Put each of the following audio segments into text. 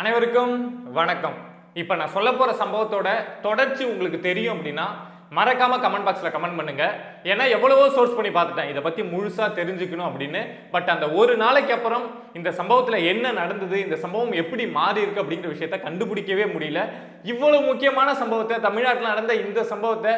அனைவருக்கும் வணக்கம். இப்போ நான் சொல்ல போற சம்பவத்தோட தொடர்ச்சி உங்களுக்கு தெரியும் அப்படின்னா மறக்காம கமெண்ட் பாக்ஸ்ல கமெண்ட் பண்ணுங்க. ஏன்னா எவ்வளவோ சோர்ஸ் பண்ணி பார்த்துட்டேன் இதை பத்தி முழுசா தெரிஞ்சுக்கணும் அப்படின்னு. பட் அந்த ஒரு நாளைக்கு அப்புறம் இந்த சம்பவத்துல என்ன நடந்தது, இந்த சம்பவம் எப்படி மாறி இருக்கு அப்படிங்கிற விஷயத்த கண்டுபிடிக்கவே முடியல. இவ்வளவு முக்கியமான சம்பவத்தை, தமிழ்நாட்டில் நடந்த இந்த சம்பவத்தை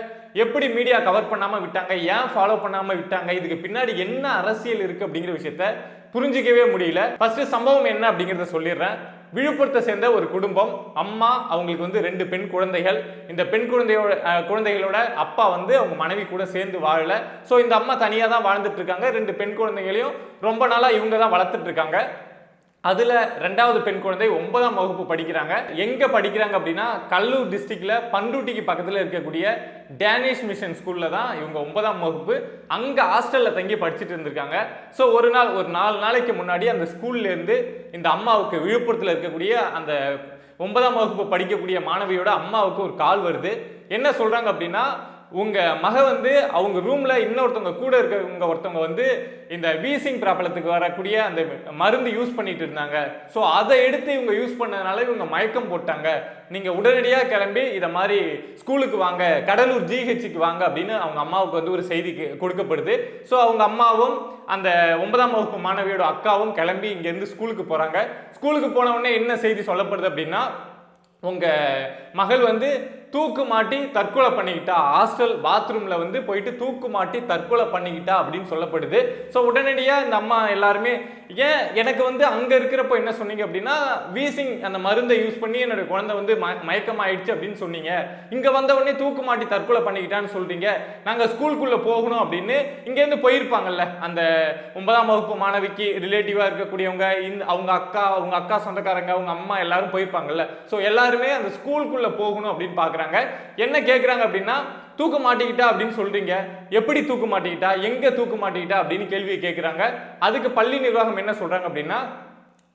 எப்படி மீடியா கவர் பண்ணாம விட்டாங்க, ஏன் ஃபாலோ பண்ணாம விட்டாங்க, இதுக்கு பின்னாடி என்ன அரசியல் இருக்கு அப்படிங்கிற விஷயத்த புரிஞ்சிக்கவே முடியல. ஃபர்ஸ்ட் சம்பவம் என்ன அப்படிங்கிறத சொல்லிடுறேன். விழுப்புரத்தை சேர்ந்த ஒரு குடும்பம், அம்மா, அவங்களுக்கு வந்து 2 பெண் குழந்தைகள். இந்த பெண் குழந்தைகளோட அப்பா வந்து அவங்க மனைவி கூட சேர்ந்து வாழல. ஸோ இந்த அம்மா தனியாக தான் வாழ்ந்துட்டு இருக்காங்க. 2 பெண் குழந்தைகளையும் ரொம்ப நாளா இவங்க தான் வளர்த்துட்டு இருக்காங்க. அதுல 2வது பெண் குழந்தை 9ஆம் வகுப்பு படிக்கிறாங்க. எங்க படிக்கிறாங்க அப்படின்னா கல்லூர் டிஸ்ட்ரிக்ட்ல பண்ருட்டிக்கு பக்கத்துல இருக்கக்கூடிய டேனிஷ் மிஷன் ஸ்கூல்ல தான் இவங்க 9ஆம் வகுப்பு அங்க ஹாஸ்டல்ல தங்கி படிச்சுட்டு இருந்திருக்காங்க. ஸோ ஒரு 4 நாளைக்கு முன்னாடி அந்த ஸ்கூல்ல இருந்து இந்த அம்மாவுக்கு, விழுப்புரத்தில் இருக்கக்கூடிய அந்த 9ஆம் வகுப்பு படிக்கக்கூடிய மாணவியோட அம்மாவுக்கு ஒரு கால் வருது. என்ன சொல்றாங்க அப்படின்னா, உங்க மக வந்து அவங்க ரூம்ல இன்னொருத்தவங்க கூட இருக்கிறவங்க ஒருத்தவங்க வந்து இந்த வீசிங் ப்ராப்ளத்துக்கு வரக்கூடிய அந்த மருந்து யூஸ் பண்ணிட்டு இருந்தாங்க. ஸோ அதை எடுத்து இவங்க யூஸ் பண்ணதுனால இவங்க மயக்கம் போட்டாங்க. நீங்க உடனடியாக கிளம்பி இதை மாதிரி ஸ்கூலுக்கு வாங்க, கடலூர் ஜிஹெச்சுக்கு வாங்க அப்படின்னு அவங்க அம்மாவுக்கு வந்து ஒரு செய்தி கொடுக்கப்படுது. ஸோ அவங்க அம்மாவும் அந்த 9ஆம் வகுப்பு மாணவியோட அக்காவும் கிளம்பி இங்கேருந்து ஸ்கூலுக்கு போறாங்க. ஸ்கூலுக்கு போன உடனே என்ன செய்தி சொல்லப்படுது அப்படின்னா, உங்க மகள் வந்து தூக்கு மாட்டி தற்கொலை பண்ணிக்கிட்டா, ஹாஸ்டல் பாத்ரூம்ல வந்து போயிட்டு தூக்கு மாட்டி தற்கொலை பண்ணிக்கிட்டா அப்படின்னு சொல்லப்படுது. ஸோ உடனடியாக இந்த அம்மா எல்லாருமே, ஏன் எனக்கு வந்து அங்க இருக்கிறப்போ என்ன சொன்னீங்க அப்படின்னா, வீசிங் அந்த மருந்தை யூஸ் பண்ணி என்னோட குழந்தை வந்து மயக்கம் ஆயிடுச்சு அப்படின்னு சொன்னீங்க, இங்க வந்த உடனே தூக்கு மாட்டி தற்கொலை பண்ணிக்கிட்டான்னு சொல்றீங்க, நாங்க ஸ்கூலுக்குள்ள போகணும் அப்படின்னு இங்கேருந்து போயிருப்பாங்கல்ல அந்த 9ஆம் வகுப்பு மாணவிக்கு ரிலேட்டிவா இருக்கக்கூடியவங்க, அவங்க அக்கா சொந்தக்காரங்க, அவங்க அம்மா எல்லாரும் போயிருப்பாங்கல்ல. ஸோ எல்லாருமே அந்த ஸ்கூலுக்குள்ள போகணும் அப்படின்னு பாக்குறாங்க. என்ன கேட்குறாங்க அப்படின்னா, தூக்கு மாட்டிக்கிட்டா அப்படின்னு சொல்றீங்க, எப்படி தூக்கு மாட்டிக்கிட்டா, எங்க தூக்கு மாட்டிக்கிட்டா அப்படின்னு கேள்வியை கேட்குறாங்க. அதுக்கு பள்ளி நிர்வாகம் என்ன சொல்றாங்க அப்படின்னா,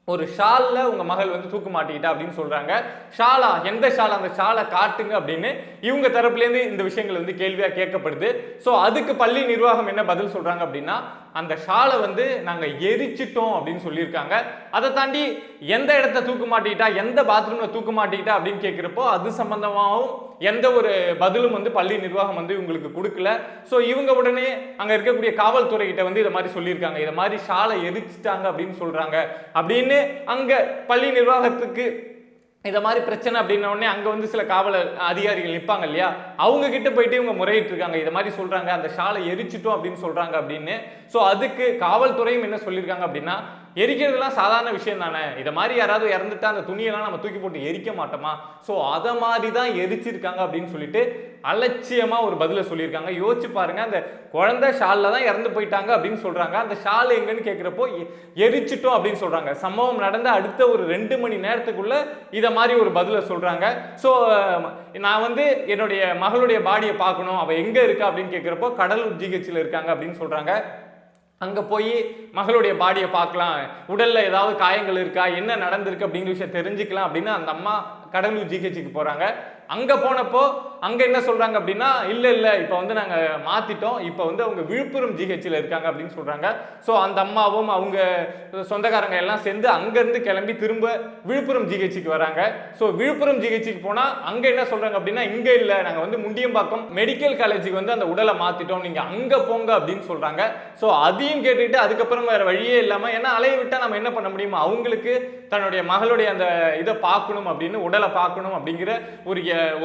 ஒரு ஷால்ல உங்க மகள் வந்து தூக்கு மாட்டிக்கிட்டா அப்படின்னு சொல்றாங்க. ஷாலா, எந்த ஷால், அந்த ஷாலை காட்டுங்க அப்படின்னு இவங்க தரப்புலேருந்து இந்த விஷயங்கள் வந்து கேள்வியா கேட்கப்படுது. ஸோ அதுக்கு பள்ளி நிர்வாகம் என்ன பதில் சொல்றாங்க அப்படின்னா, அந்த ஷாலை வந்து நாங்க எரிச்சிட்டோம் அப்படின்னு சொல்லியிருக்காங்க. அதை தாண்டி எந்த இடத்த தூக்கு மாட்டிக்கிட்டா, எந்த பாத்ரூம்ல தூக்கு மாட்டிக்கிட்டா அப்படின்னு கேட்கிறப்போ அது சம்பந்தமாகவும் எந்த ஒரு பதிலும் வந்து பள்ளி நிர்வாகம் வந்து இவங்களுக்கு கொடுக்கல. ஸோ இவங்க உடனே அங்க இருக்கக்கூடிய காவல்துறை கிட்ட வந்து இதை மாதிரி சொல்லியிருக்காங்க, இதை மாதிரி ஷாலை எரிச்சிட்டாங்க அப்படின்னு சொல்றாங்க அப்படின்னு. அங்க பள்ளி நிர்வாகத்துக்கு இதை மாதிரி பிரச்சனை அப்படின்ன உடனே அங்க வந்து சில காவல் அதிகாரிகள் நிற்பாங்க இல்லையா, அவங்க கிட்ட போயிட்டு இவங்க முறையிட்டு இருக்காங்க, இதை மாதிரி சொல்றாங்க, அந்த ஷாலை எரிச்சிட்டோம் அப்படின்னு சொல்றாங்க அப்படின்னு. ஸோ அதுக்கு காவல்துறையும் என்ன சொல்லியிருக்காங்க அப்படின்னா, எரிக்கிறதுலாம் சாதாரண விஷயம் தானே, இதை மாதிரி யாராவது இறந்துட்டா அந்த துணியெல்லாம் நம்ம தூக்கி போட்டு எரிக்க மாட்டோமா, ஸோ அதை மாதிரி தான் எரிச்சிருக்காங்க அப்படின்னு சொல்லிட்டு அலட்சியமா ஒரு பதில சொல்லியிருக்காங்க. யோசிச்சு பாருங்க, அந்த குழந்தை ஷால்ல தான் இறந்து போயிட்டாங்க அப்படின்னு சொல்றாங்க, அந்த ஷால் எங்கன்னு கேட்கிறப்போ எரிச்சிட்டோம் அப்படின்னு சொல்றாங்க. சம்பவம் நடந்த அடுத்த ஒரு 2 மணி நேரத்துக்குள்ள இதை மாதிரி ஒரு பதில சொல்றாங்க. ஸோ நான் வந்து என்னுடைய மகளுடைய பாடியை பார்க்கணும், அவ எங்க இருக்கா அப்படின்னு கேட்கிறப்போ கடலூர் ஜிஹெச்ல இருக்காங்க அப்படின்னு சொல்றாங்க. அங்க போய் மகளுடைய பாடியை பார்க்கலாம், உடல்ல ஏதாவது காயங்கள் இருக்கா, என்ன நடந்திருக்கு அப்படிங்கிற விஷயம் தெரிஞ்சுக்கலாம் அப்படின்னு அந்த அம்மா கடலூர் ஜிஹெச்சுக்கு போறாங்க. அங்க போனப்போ அங்க என்ன சொல்றாங்க அப்படின்னா, இல்ல இப்ப வந்து நாங்க மாத்திட்டோம், இப்ப வந்து அவங்க விழுப்புரம் ஜிஹெச்ல இருக்காங்க அப்படின்னு சொல்றாங்க. ஸோ அந்த அம்மாவும் அவங்க சொந்தக்காரங்க எல்லாம் சேர்ந்து அங்க இருந்து கிளம்பி திரும்ப விழுப்புரம் ஜிஹெச்சுக்கு வராங்க. ஸோ விழுப்புரம் ஜிஹெச்சுக்கு போனா அங்க என்ன சொல்றாங்க அப்படின்னா, இங்க இல்ல, நாங்க வந்து முண்டியம்பாக்கம் மெடிக்கல் காலேஜுக்கு வந்து அந்த உடலை மாத்திட்டோம், நீங்க அங்க போங்க அப்படின்னு சொல்றாங்க. ஸோ அதையும் கேட்டுட்டு அதுக்கப்புறம் வேற வழியே இல்லாம, ஏன்னா அலைய விட்டா நம்ம என்ன பண்ண முடியுமா, அவங்களுக்கு தன்னுடைய மகளுடைய அந்த இதை பார்க்கணும் அப்படின்னு, உடலை பார்க்கணும் அப்படிங்கிற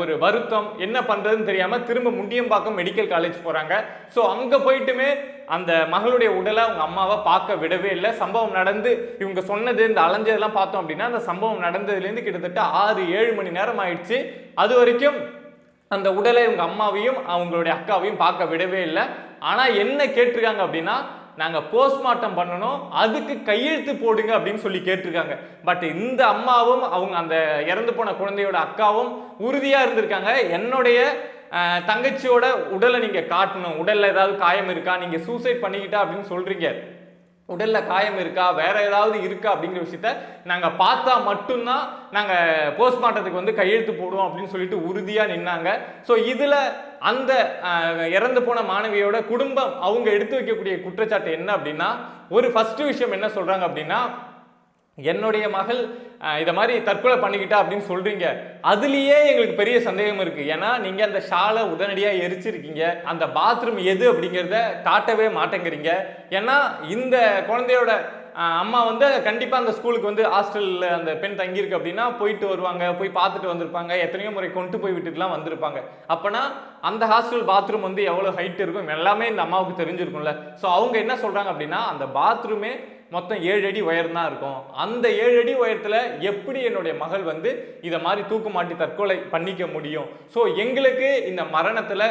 ஒரு வருத்தம், என்ன பண்றதுன்னு தெரியாம திரும்ப முண்டியம்பாக்கம் மெடிக்கல் காலேஜ் போறாங்க. ஸோ அங்க போயிட்டுமே அந்த மகளுடைய உடலை அவங்க அம்மாவை பார்க்க விடவே இல்லை. சம்பவம் நடந்து இவங்க சொன்னது, இந்த அலைஞ்சதெல்லாம் பார்த்தோம் அப்படின்னா, அந்த சம்பவம் நடந்ததுலேருந்து கிட்டத்தட்ட 6-7 மணி நேரம் ஆயிடுச்சு. அது வரைக்கும் அந்த உடலை இவங்க அம்மாவையும் அவங்களுடைய அக்காவையும் பார்க்க விடவே இல்லை. ஆனா என்ன கேட்டிருக்காங்க அப்படின்னா, நாங்க போஸ்ட்மார்ட்டம் பண்ணணும், அதுக்கு கையெழுத்து போடுங்க அப்படின்னு சொல்லி கேட்டிருக்காங்க. பட் இந்த அம்மாவும் அவங்க அந்த இறந்து போன குழந்தையோட அக்காவும் உறுதியா இருந்திருக்காங்க, என்னுடைய தங்கச்சியோட உடலை நீங்க காட்டணும், உடல்ல ஏதாவது காயம் இருக்கா, நீங்க சூசைட் பண்ணிக்கிட்டா அப்படின்னு சொல்றீங்க, உடல்ல காயம் இருக்கா, வேற ஏதாவது இருக்கா அப்படிங்கிற விஷயத்த நாங்க பார்த்தா மட்டும்தான் நாங்க போஸ்ட்மார்ட்டத்துக்கு வந்து கையெழுத்து போடுவோம் அப்படின்னு சொல்லிட்டு உறுதியா நின்னாங்க. ஸோ இதுல அந்த இறந்து போன மாணவியோட குடும்பம் அவங்க எடுத்து வைக்கக்கூடிய குற்றச்சாட்டு என்ன அப்படின்னா, ஒரு ஃபர்ஸ்ட் விஷயம் என்ன சொல்றாங்க அப்படின்னா, என்னுடைய மகள் இதை மாதிரி தற்கொலை பண்ணிக்கிட்டா அப்படின்னு சொல்றீங்க. அதுலயே எங்களுக்கு பெரிய சந்தேகம் இருக்கு. ஏன்னா நீங்க அந்த ஷாலை உடனடியா எரிச்சிருக்கீங்க. அந்த பாத்ரூம் எது அப்படிங்கிறத காட்டவே மாட்டேங்கிறீங்க. ஏன்னா இந்த குழந்தையோட அம்மா வந்து கண்டிப்பா அந்த ஸ்கூலுக்கு வந்து ஹாஸ்டல்ல அந்த பெண் தங்கியிருக்கு அப்படின்னா போயிட்டு வருவாங்க, போய் பார்த்துட்டு வந்திருப்பாங்க, எத்தனையோ முறை கொண்டு போய் விட்டுட்டுலாம் வந்திருப்பாங்க. அப்பனா அந்த ஹாஸ்டல் பாத்ரூம் வந்து எவ்வளவு ஹைட் இருக்கும் எல்லாமே இந்த அம்மாவுக்கு தெரிஞ்சிருக்கும்ல. ஸோ அவங்க என்ன சொல்றாங்க அப்படின்னா அந்த பாத்ரூமே மொத்தம் 7 அடி உயரம் தான் இருக்கும். அந்த 7 அடி உயரத்துல எப்படி என்னுடைய மகள் வந்து இதை மாதிரி தூக்கு மாட்டி தற்கொலை பண்ணிக்க முடியும்? ஸோ எங்களுக்கு இந்த மரணத்துல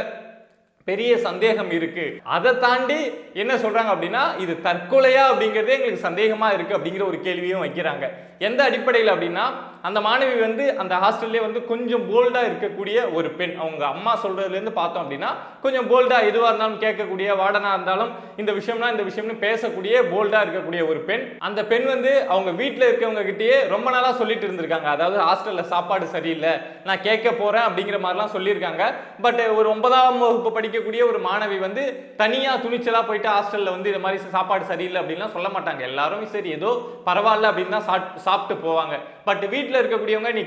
பெரிய சந்தேகம் இருக்கு. அதை தாண்டி என்ன சொல்றாங்க அப்படின்னா இது தற்கொலையா அப்படிங்கிறதே எங்களுக்கு சந்தேகமா இருக்கு அப்படிங்கிற ஒரு கேள்வியும் வைக்கிறாங்க. எந்த அடிப்படையில் அப்படின்னா அந்த மாணவி வந்து அந்த ஹாஸ்டல்லே வந்து கொஞ்சம் போல்டா இருக்கக்கூடிய ஒரு பெண். அவங்க அம்மா சொல்றதுல இருந்து பார்த்தோம் அப்படின்னா கொஞ்சம் போல்டா எதுவா இருந்தாலும் கேட்கக்கூடிய, வார்டனா இருந்தாலும் இந்த விஷயம்னு பேசக்கூடிய போல்டா இருக்கக்கூடிய ஒரு பெண். அந்த பெண் வந்து அவங்க வீட்டில் இருக்கவங்க கிட்டயே ரொம்ப நாளா சொல்லிட்டு இருந்திருக்காங்க. அதாவது ஹாஸ்டல்ல சாப்பாடு சரியில்லை, நான் கேட்க போறேன் அப்படிங்கிற மாதிரிலாம் சொல்லியிருக்காங்க. பட் ஒரு 9ஆம் வகுப்பு படிக்கக்கூடிய ஒரு மாணவி வந்து தனியா துணிச்சலா போயிட்டு ஹாஸ்டல்ல வந்து இது மாதிரி சாப்பாடு சரியில்லை அப்படின்லாம் சொல்ல மாட்டாங்க. எல்லாரும் சரி ஏதோ பரவாயில்ல அப்படின்னு தான் சாப்பிட்டு போவாங்க. பட் வீட்டில் இருக்கக்கூடியவங்க நீ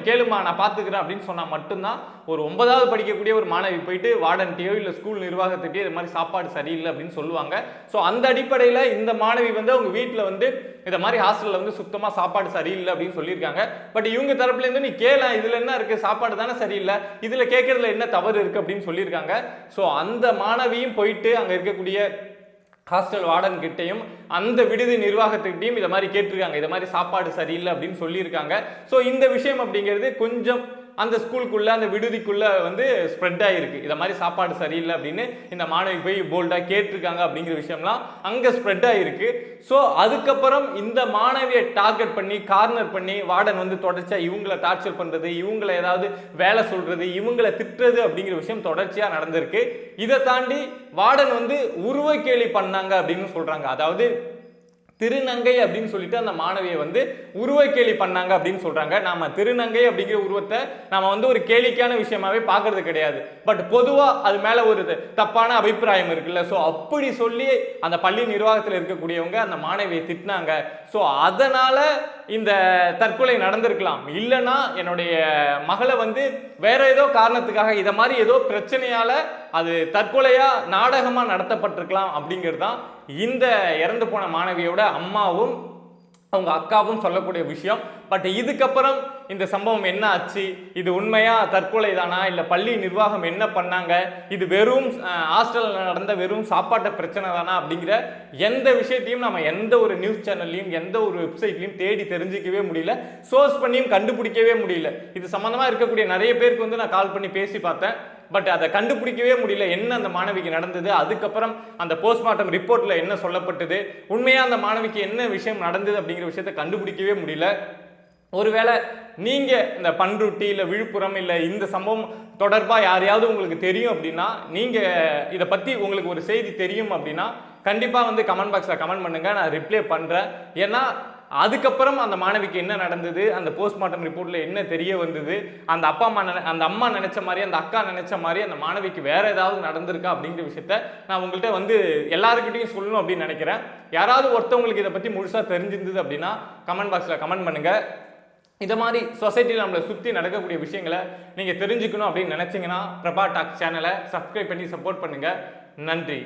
கேளுமா நான் பார்த்துக்கிறேன் அப்படின்னு சொன்னா மட்டும்தான் ஒரு 9ஆவது படிக்கக்கூடிய ஒரு மாணவி போயிட்டு வார்டன்ட்டையோ இல்லை ஸ்கூல் நிர்வாகத்திட்டயோ இது மாதிரி சாப்பாடு சரியில்லை அப்படின்னு சொல்லுவாங்க. ஸோ அந்த அடிப்படையில் இந்த மாணவி வந்து அவங்க வீட்டில் வந்து இந்த மாதிரி ஹாஸ்டல்ல வந்து சுத்தமா சாப்பாடு சரியில்லை அப்படின்னு சொல்லியிருக்காங்க. பட் இவங்க தரப்புல இருந்து நீ கேள, இதுல என்ன இருக்கு, சாப்பாடு தானே சரியில்லை, இதுல கேட்கறதுல என்ன தவறு இருக்கு அப்படின்னு சொல்லியிருக்காங்க. ஸோ அந்த மாணவியும் போயிட்டு அங்க இருக்கக்கூடிய ஹாஸ்டல் வார்டன் கிட்டையும் அந்த விடுதி நிர்வாகத்துக்கிட்டையும் இதை மாதிரி கேட்டிருக்காங்க. இதை மாதிரி சாப்பாடு சரியில்லை அப்படின்னு சொல்லியிருக்காங்க. ஸோ இந்த விஷயம் அப்படிங்கிறது கொஞ்சம் அந்த ஸ்கூலுக்குள்ள அந்த விடுதிக்குள்ள வந்து ஸ்ப்ரெட் ஆயிருக்கு. இதை மாதிரி சாப்பாடு சரியில்லை அப்படின்னு இந்த மாணவி போய் போல்டா கேட்டிருக்காங்க அப்படிங்கிற விஷயம்லாம் அங்க ஸ்ப்ரெட் ஆயிருக்கு. ஸோ அதுக்கப்புறம் இந்த மாணவியை டார்கெட் பண்ணி கார்னர் பண்ணி வார்டன் வந்து தொடர்ச்சியா இவங்களை டார்ச்சர் பண்றது, இவங்களை ஏதாவது வேலை சொல்றது, இவங்களை திட்டுறது அப்படிங்கிற விஷயம் தொடர்ச்சியா நடந்திருக்கு. இதை தாண்டி வார்டன் வந்து உருவக்கேலி பண்ணாங்க அப்படின்னு சொல்றாங்க. அதாவது திருநங்கை அப்படின்னு சொல்லிட்டு அந்த மாணவியை வந்து உருவக்கேலி பண்ணாங்க அப்படின்னு சொல்றாங்க. நாம திருநங்கை அப்படிங்கிற உருவத்தை நாம வந்து ஒரு கேலிக்கான விஷயமாவே பார்க்கறது கிடையாது. பட் பொதுவா அது மேல ஒரு தப்பான அபிப்பிராயம் இருக்குல்ல. ஸோ அப்படி சொல்லி அந்த பள்ளி நிர்வாகத்தில் இருக்கக்கூடியவங்க அந்த மாணவியை திட்டினாங்க. ஸோ அதனால இந்த தற்கொலை நடந்திருக்கலாம். இல்லைன்னா என்னுடைய மகளை வந்து வேற ஏதோ காரணத்துக்காக இதை மாதிரி ஏதோ பிரச்சனையால அது தற்கொலையா நாடகமா நடத்தப்பட்டிருக்கலாம் அப்படிங்கிறது தான் இந்த இறந்து போன மாணவியோட அம்மாவும் அவங்க அக்காவும் சொல்லக்கூடிய விஷயம். பட் இதுக்கப்புறம் இந்த சம்பவம் என்ன ஆச்சு, இது உண்மையா தற்கொலை தானா, இல்ல பள்ளி நிர்வாகம் என்ன பண்ணாங்க, இது வெறும் ஹாஸ்டல்ல நடந்த வெறும் சாப்பாட்டு பிரச்சனை தானா அப்படிங்கிற எந்த விஷயத்தையும் நம்ம எந்த ஒரு நியூஸ் சேனல்லையும் எந்த ஒரு வெப்சைட்லையும் தேடி தெரிஞ்சிக்கவே முடியல, சோர்ஸ் பண்ணியும் கண்டுபிடிக்கவே முடியல. இது சம்பந்தமா இருக்கக்கூடிய நிறைய பேருக்கு வந்து நான் கால் பண்ணி பேசி பார்த்தேன். பட் அதை கண்டுபிடிக்கவே முடியல, என்ன அந்த மாணவிக்கு நடந்தது, அதுக்கப்புறம் அந்த போஸ்ட்மார்ட்டம் ரிப்போர்ட்ல என்ன சொல்லப்பட்டது, உண்மையா அந்த மாணவிக்கு என்ன விஷயம் நடந்தது அப்படிங்கிற விஷயத்தை கண்டுபிடிக்கவே முடியல. ஒருவேளை நீங்க இந்த பண்ருட்டி இல்ல விழுப்புரம் இல்ல இந்த சம்பவம் தொடர்பா யாரையாவது உங்களுக்கு தெரியும் அப்படின்னா, நீங்க இதை பத்தி உங்களுக்கு ஒரு செய்தி தெரியும் அப்படின்னா கண்டிப்பா வந்து கமெண்ட் பாக்ஸ்ல கமெண்ட் பண்ணுங்க, நான் ரிப்ளை பண்றேன். ஏன்னா அதுக்கப்புறம் அந்த மாணவிக்கு என்ன நடந்தது, அந்த போஸ்ட்மார்ட்டம் ரிப்போர்ட்ல என்ன தெரிய வந்தது, அந்த அம்மா நினைச்ச மாதிரி அந்த அக்கா நினைச்ச மாதிரி அந்த மாணவிக்கு வேற ஏதாவது நடந்திருக்கா அப்படிங்கிற விஷயத்த நான் உங்கள்கிட்ட வந்து எல்லாருக்கிட்டையும் சொல்லணும் அப்படின்னு நினைக்கிறேன். யாராவது ஒருத்தவங்களுக்கு இதை பத்தி முழுசா தெரிஞ்சிருந்தது அப்படின்னா கமெண்ட் பாக்ஸ்ல கமெண்ட் பண்ணுங்க. இந்த மாதிரி சொசைட்டியில் நம்மளை சுற்றி நடக்கக்கூடிய விஷயங்களை நீங்கள் தெரிஞ்சுக்கணும் அப்படின்னு நினச்சிங்கன்னா பிரபா டாக் சேனலை சப்ஸ்கிரைப் பண்ணி சப்போர்ட் பண்ணுங்கள். நன்றி.